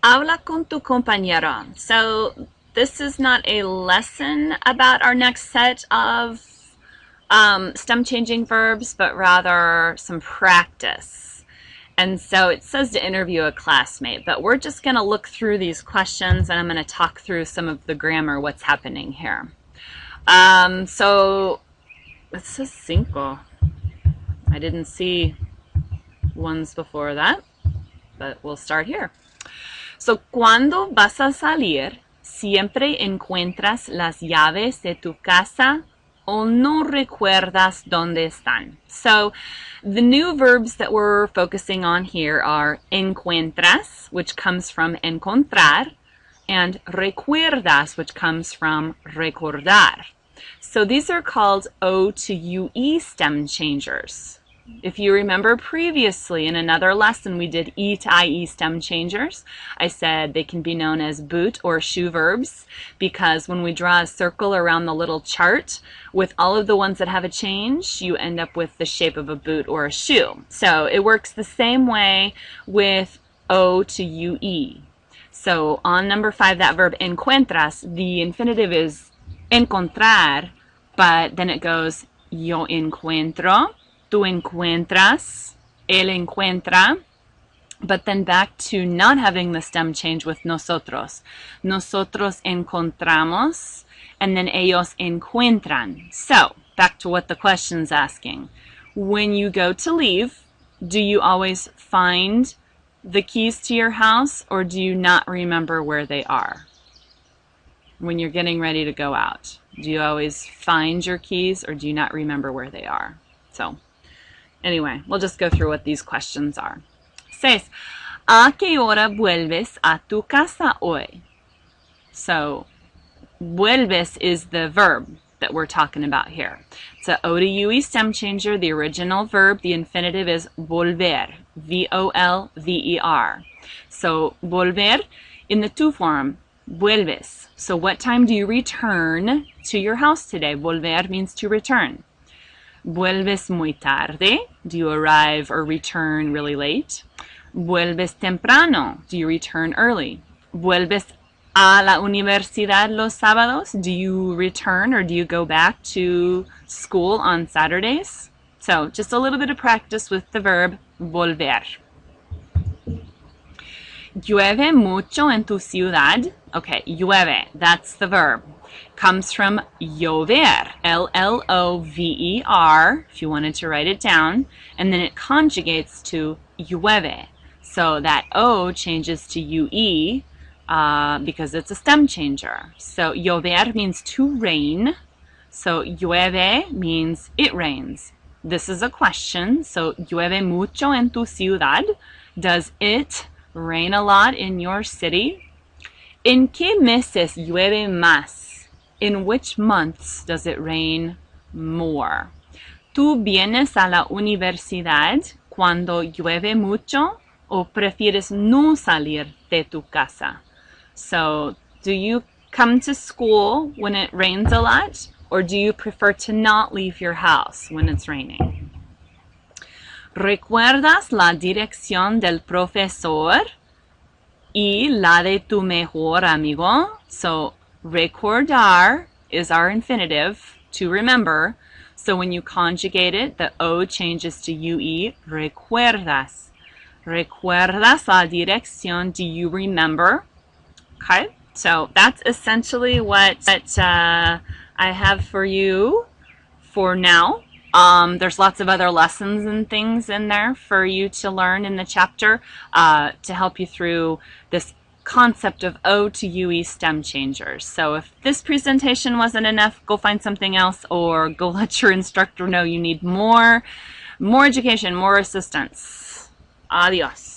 Habla con tu compañero. So this is not a lesson about our next set of stem changing verbs, but rather some practice. And so it says to interview a classmate, but we're just going to look through these questions and I'm going to talk through some of the grammar, what's happening here. So it says cinco. I didn't see ones before that, but we'll start here. So, cuando vas a salir, siempre encuentras las llaves de tu casa o no recuerdas dónde están. So, the new verbs that we're focusing on here are encuentras, which comes from encontrar, and recuerdas, which comes from recordar. So, these are called O to UE stem changers. If you remember previously in another lesson we did E to IE stem changers. I said they can be known as boot or shoe verbs because when we draw a circle around the little chart with all of the ones that have a change, you end up with the shape of a boot or a shoe. So it works the same way with O to UE. So on number 5, that verb encuentras, the infinitive is encontrar, but then it goes yo encuentro, tú encuentras, él encuentra, but then back to not having the stem change with nosotros. Nosotros encontramos, and then ellos encuentran. So, back to what the question's asking. When you go to leave, do you always find the keys to your house, or do you not remember where they are? When you're getting ready to go out, do you always find your keys, or do you not remember where they are? So, anyway, we'll just go through what these questions are. 6. ¿A qué hora vuelves a tu casa hoy? So, vuelves is the verb that we're talking about here. It's a O to UE stem changer. The original verb, the infinitive is volver, V-O-L-V-E-R. So, volver in the tu form, vuelves. So, what time do you return to your house today? Volver means to return. Vuelves muy tarde. Do you arrive or return really late? Vuelves temprano. Do you return early? Vuelves a la universidad los sábados. Do you return or do you go back to school on Saturdays? So just a little bit of practice with the verb volver. ¿Llueve mucho en tu ciudad? Okay, llueve, that's the verb. Comes from llover, L-L-O-V-E-R, if you wanted to write it down, and then it conjugates to llueve. So that O changes to UE because it's a stem changer. So llover means to rain, so llueve means it rains. This is a question, so llueve mucho en tu ciudad? Does it rain a lot in your city? ¿En qué meses llueve más? In which months does it rain more? ¿Tú vienes a la universidad cuando llueve mucho o prefieres no salir de tu casa? So, do you come to school when it rains a lot, or do you prefer to not leave your house when it's raining? ¿Recuerdas la dirección del profesor y la de tu mejor amigo? So, recordar is our infinitive, to remember. So when you conjugate it, the O changes to UE, recuerdas. Recuerdas la dirección, do you remember? Okay, so that's essentially what I have for you for now. There's lots of other lessons and things in there for you to learn in the chapter to help you through this concept of O to UE stem changers. So if this presentation wasn't enough, go find something else or go let your instructor know you need more education, more assistance. Adios.